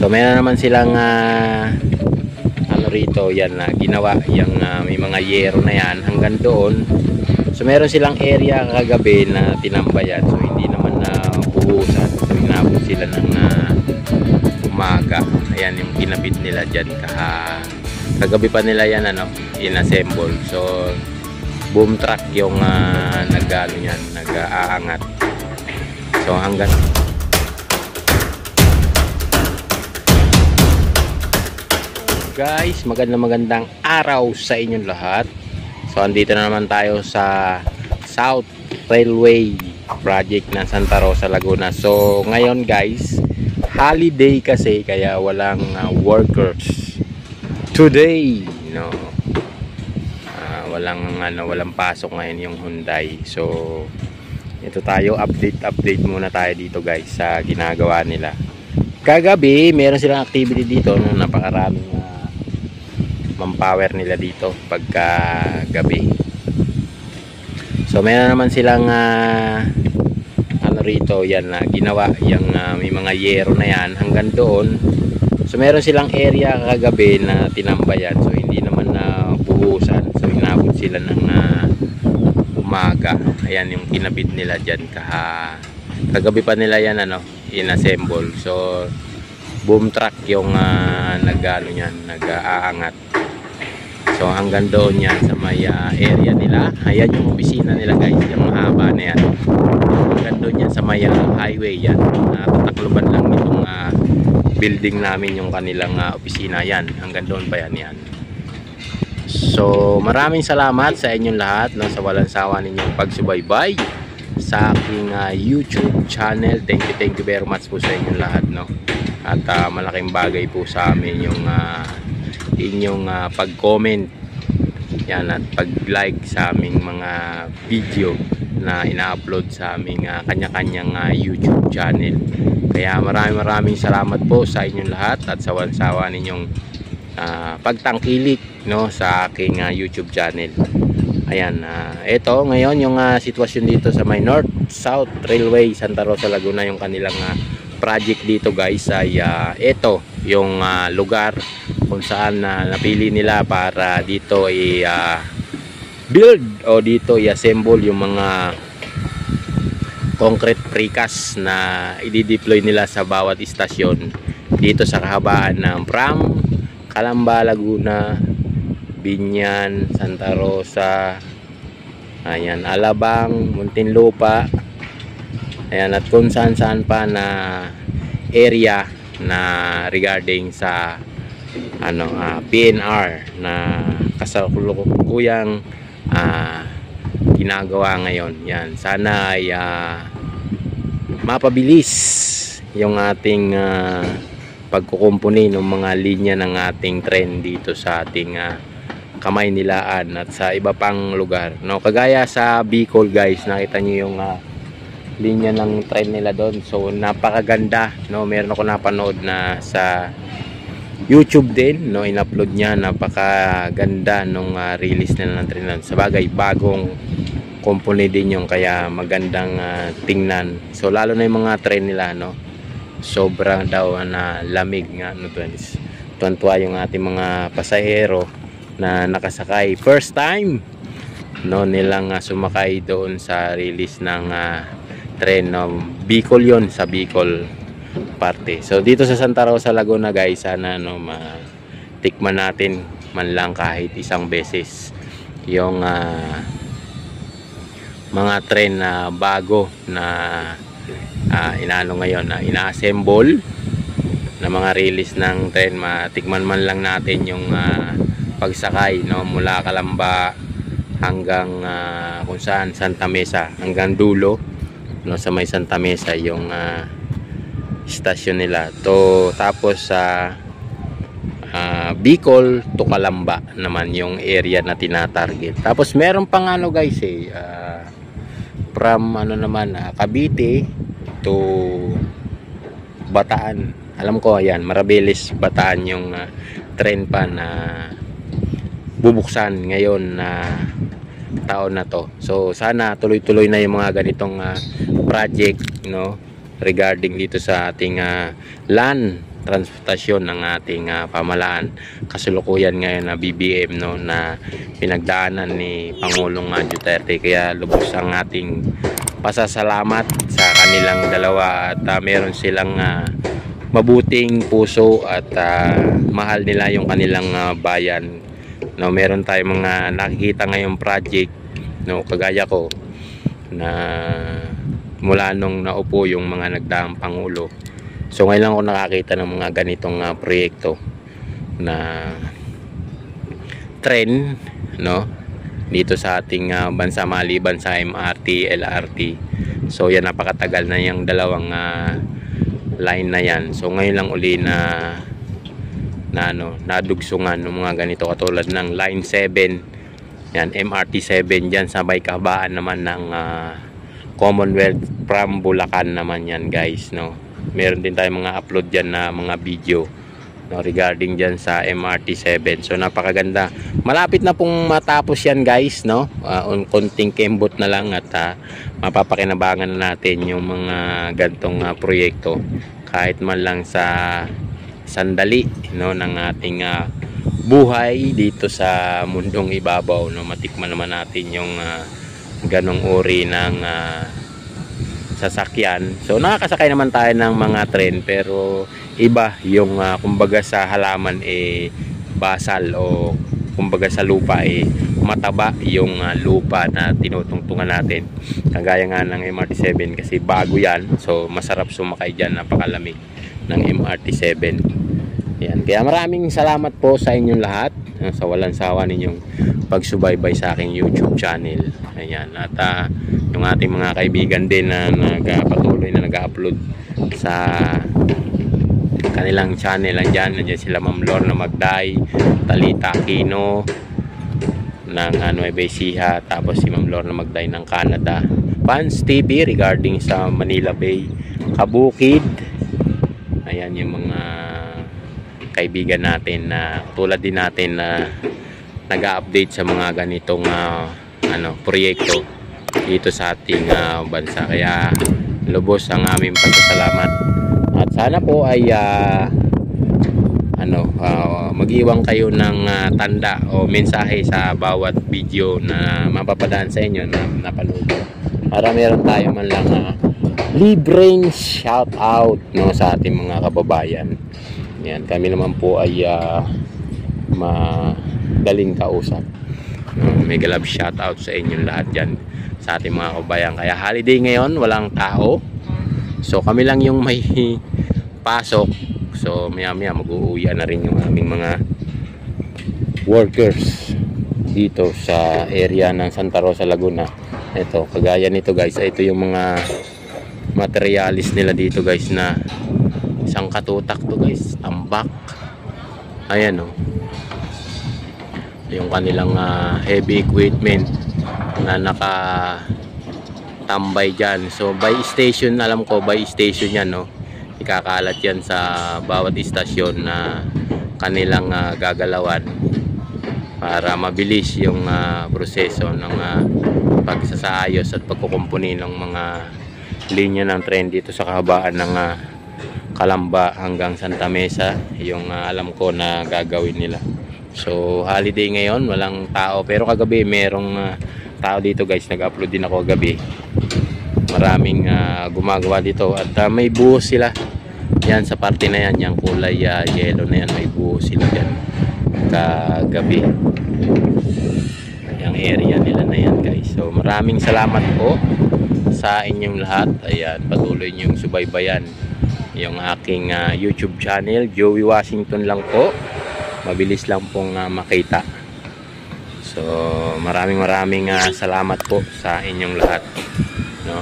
So meron naman silang ano rito, yan na ginawa yung may mga yero na yan hanggang doon. So meron silang area kagabi na tinambayan, so hindi naman na buhusan. So inabot sila ng umaga. Ayan yung kinabit nila dyan kagabi pa nila yan inassemble. So boom truck yung nag-aangat. So hanggang guys, magandang araw sa inyong lahat. So andito na naman tayo sa South Railway project ng Santa Rosa, Laguna. So ngayon guys, holiday kasi kaya walang workers today, walang pasok ngayon yung Hyundai. So ito tayo, update muna tayo dito guys sa ginagawa nila. Kagabi meron silang activity dito, napakaraming manpower nila dito pagka gabi. So meron naman silang ano rito, yan na ginawa yung may mga yero na yan hanggang doon. So meron silang area kagabi na tinambayan, so hindi naman na buhusan. So inabot sila ng umaga. Ayan yung kinabit nila dyan kagabi pa nila yan inassemble. So boom truck yung nag-aangat. So hanggang doon yan sa may area nila. Ayan yung opisina nila guys, yung mahaba na yan. Hanggang doon yan sa may highway yan. Tatakloban lang itong building namin yung kanilang opisina yan. Hanggang doon pa yan. So maraming salamat sa inyong lahat sa walang sawa ninyong pagsubaybay sa aking YouTube channel. Thank you very much po sa inyong lahat, At malaking bagay po sa amin yung inyong pag-comment yan at pag-like sa aming mga video na ina-upload sa aming kanya-kanyang YouTube channel. Kaya maraming salamat po sa inyong lahat at sa walang sawa ninyong pagtangkilik sa aking YouTube channel. Ayan, ito ngayon yung sitwasyon dito sa may North South Railway Santa Rosa, Laguna. Yung kanilang project dito guys ay ito yung lugar kung saan napili nila para dito build o dito i-assemble yung mga concrete precast na i-deploy nila sa bawat istasyon dito sa kahabaan ng from Calamba, Laguna, Binyan, Santa Rosa, ayan, Alabang, Muntinlupa, ayan, at kung saan pa na area na regarding sa PNR na kasalukuyang ginagawa ngayon. Yan, sana ay mapabilis yung ating pagkukumpuni ng mga linya ng ating tren dito sa ating Kamay Nilaan at sa iba pang lugar. Kagaya sa Bicol guys, nakita nyo yung linya ng tren nila doon. So napakaganda, meron ako napanood na sa YouTube din, in-upload niya. Napakaganda nung release nila ng tren. Sa bagay, bagong company din yung kaya magandang tingnan. So lalo na yung mga tren nila, sobrang daw na lamig nga, tuwan-tuwa yung ating mga pasahero na nakasakay first time nilang sumakay doon sa release ng tren Bicol. Yon sa Bicol parte. So dito sa Santa Rosa, Laguna guys, sana matikman natin man lang kahit isang beses yung mga tren na bago na ngayon na ina-assemble na mga release ng tren. Matikman man lang natin yung pagsakay mula Calamba hanggang kung saan Santa Mesa, hanggang dulo sa may Santa Mesa yung stasyon nila tapos sa Bicol to Calamba naman yung area na tinatarget. Tapos meron pang guys from Cavite to Bataan. Alam ko ayan, Marabeles, Bataan yung tren pa na bubuksan ngayon na taon na to. So sana tuloy-tuloy na yung mga ganitong project regarding dito sa ating land transportasyon ng ating pamahalaan. Kasalukuyan ngayon na BBM, no, na pinagdaanan ni Pangulong Duterte. Kaya lubos ang ating pasasalamat sa kanilang dalawa, at meron silang mabuting puso at mahal nila yung kanilang bayan, no. Meron tayong mga nakikita ngayong project, no, kagaya ko na mula nung naupo yung mga nagdaang pangulo. So ngayon lang ako nakakita ng mga ganitong proyekto na trend, no, dito sa ating bansa, maliban sa MRT, LRT. So yan, napakatagal na yung dalawang line na yan. So ngayon lang uli na nadugsungan ng mga ganito, katulad ng line 7 yan, MRT 7 dyan sa may kahabaan naman ng Commonwealth from Bulacan naman yan, guys, no. Meron din tayong mga upload dyan na mga video, no, regarding dyan sa MRT 7. So napakaganda, malapit na pong matapos yan, guys, no. Konting kembot na lang at mapapakinabangan na natin yung mga gantong proyekto, kahit man lang sa sandali, no, ng ating buhay dito sa mundong ibabaw, no. Matikman naman natin yung ganong uri ng sasakyan. So nakakasakay naman tayo ng mga tren, pero iba yung kumbaga sa halaman basal, o kumbaga sa lupa mataba yung lupa na tinutungtungan natin, kagaya nga ng MRT 7 kasi bago yan. So masarap sumakay dyan, napakalamig ng MRT 7 yan. Kaya maraming salamat po sa inyong lahat, sa walang sawa ninyong pagsubaybay sa aking YouTube channel. Ayan, at yung ating mga kaibigan din na patuloy na nag-upload sa kanilang channel, nandiyan sila Ma'am Lorna Magday, Talita Aquino ng Nueva Ecija, tapos si Ma'am Lorna Magday ng Canada, Pans TV regarding sa Manila Bay, Kabukid. Ayan yung mga kaibigan natin na tulad din natin na nag-update sa mga ganitong proyekto dito sa ating bansa. Kaya lubos ang aming pasasalamat, at sana po ay mag-iwan kayo ng tanda o mensahe sa bawat video na mapapadaan sa inyo na napanood, para meron tayo man lang libreng shout out, no, sa ating mga kababayan. Yan, kami naman po ay madaling kausap. Mega love shout out sa inyo lahat dyan, sa ating mga kababayan. Kaya holiday ngayon, walang tao, so kami lang yung may pasok. So maya maya mag-uuwi na rin yung aming mga workers dito sa area ng Santa Rosa, Laguna. Ito, kagaya nito, guys, ito yung mga materialis nila dito, guys, na isang katutak to, guys, tambak. Ayan, yung kanilang heavy equipment na nakatambay dyan. So by station, alam ko by station yan, no, ikakalat yan sa bawat istasyon na kanilang gagalawan, para mabilis yung proseso ng pagsasaayos at pagkukumpuni ng mga linya ng tren dito sa kahabaan ng Calamba hanggang Santa Mesa, yung alam ko na gagawin nila. So holiday ngayon, walang tao, pero kagabi merong tao dito, guys. Nag-upload din ako kagabi, maraming gumagawa dito, at may buhos sila yan sa parte na yan, yung kulay yellow na yan, may buhos sila dyan kagabi, yung area nila na yan, guys. So maraming salamat po sa inyong lahat. Ayan, patuloy niyong subaybayan yung aking YouTube channel, Joey Washington lang po, mabilis lang pong makita. So maraming salamat po sa inyong lahat, no?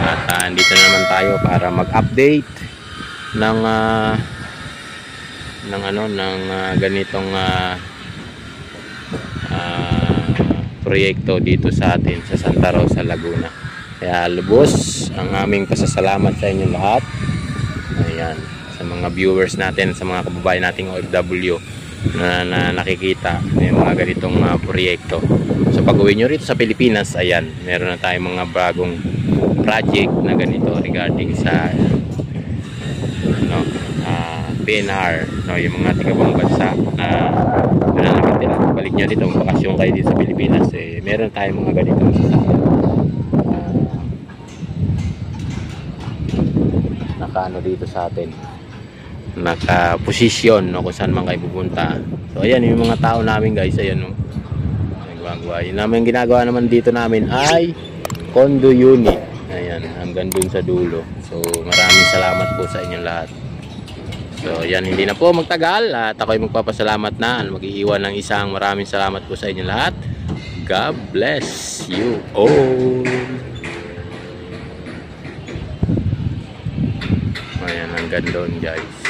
At andito na naman tayo para mag-update ng ganitong proyekto dito sa atin sa Santa Rosa, Laguna. Kaya lubos ang aming pasasalamat sa inyong lahat. Ayan, sa mga viewers natin, sa mga kababayan nating OFW na nakikita yung mga ganitong proyekto. So pag-uwi nyo rito sa Pilipinas, ayan, meron na tayong mga bagong project na ganito regarding sa PNR, no, yung mga tigabang bansa na doon na nakatira. Balik nyo dito, bakasyon kayo dito sa Pilipinas, meron tayong mga ganitong sasakyan. Nakaano dito sa atin, naka-posisyon, no, kung saan man kayo pupunta. So ayan yung mga tao namin guys, ayan, no, nagwagawa. Yun naman ginagawa naman dito namin ay condo unit. Ayan, hanggang dun sa dulo. So maraming salamat po sa inyong lahat. So yan, hindi na po magtagal at ako'y magpapasalamat na, mag-iiwan ng isang maraming salamat po sa inyong lahat. God bless you all. Ayan, hanggang doon guys.